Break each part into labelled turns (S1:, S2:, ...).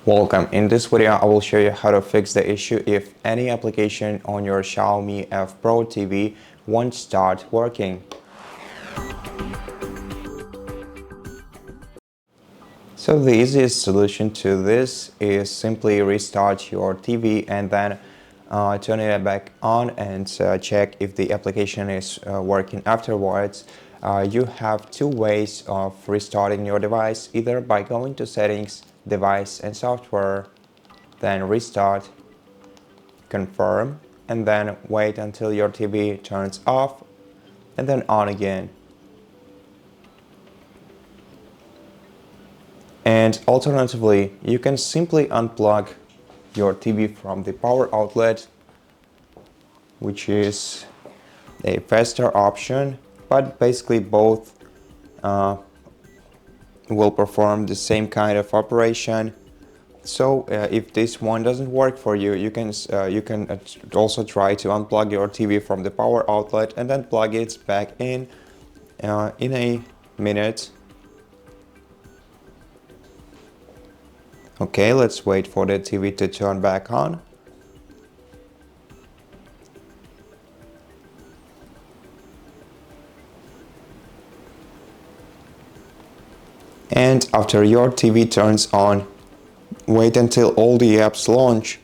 S1: Welcome. In this video, I will show you how to fix the issue if any application on your XIAOMI F Pro TV won't start working. So the easiest solution to this is simply restart your TV and then turn it back on and check if the application is working afterwards. You have two ways of restarting your device, either by going to Settings, Device and Software, then Restart, Confirm, and then wait until your TV turns off and then on again. And alternatively, you can simply unplug your TV from the power outlet, which is a faster option, but basically both will perform the same kind of operation. So if this one doesn't work for you, you can also try to unplug your TV from the power outlet and then plug it back in a minute. Okay, let's wait for the TV to turn back on. And after your TV turns on, wait until all the apps launch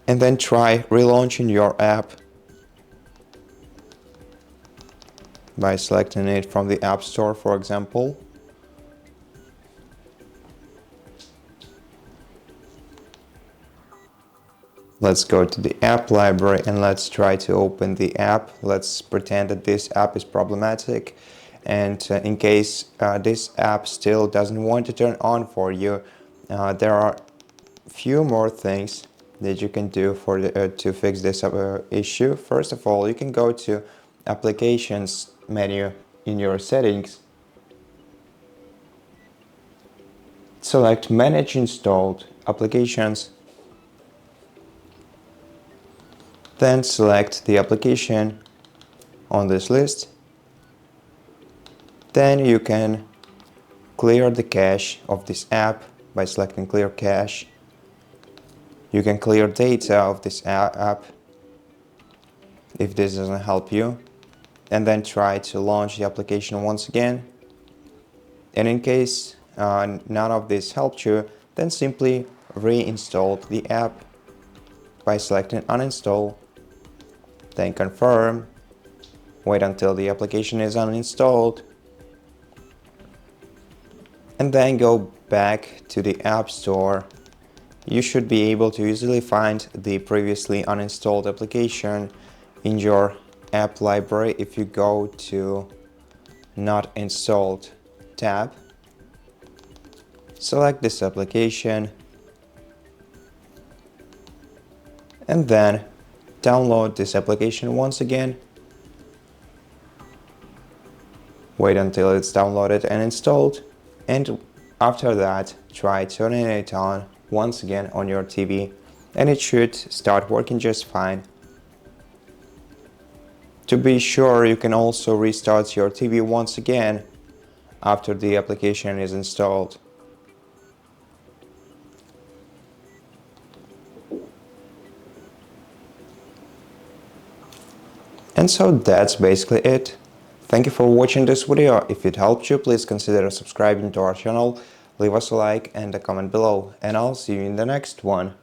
S1: and then try relaunching your app by selecting it from the App Store, for example. Let's go to the app library and let's try to open the app. Let's pretend that this app is problematic, and in case this app still doesn't want to turn on for you, there are few more things that you can do to fix this issue. First of all, you can go to Applications menu in your settings, select Manage Installed Applications, then select the application on this list. Then you can clear the cache of this app by selecting Clear Cache. You can clear data of this app if this doesn't help you, and then try to launch the application once again. And in case none of this helped you, then simply reinstall the app by selecting Uninstall, then Confirm, wait until the application is uninstalled, and then go back to the App Store. You should be able to easily find the previously uninstalled application in your app library if you go to Not Installed tab. Select this application and then download this application once again. Wait until it's downloaded and installed, and after that try turning it on once again on your TV, and it should start working just fine. To be sure, you can also restart your TV once again after the application is installed. And so that's basically it. Thank you for watching this video. If it helped you, please consider subscribing to our channel, leave us a like and a comment below, and I'll see you in the next one.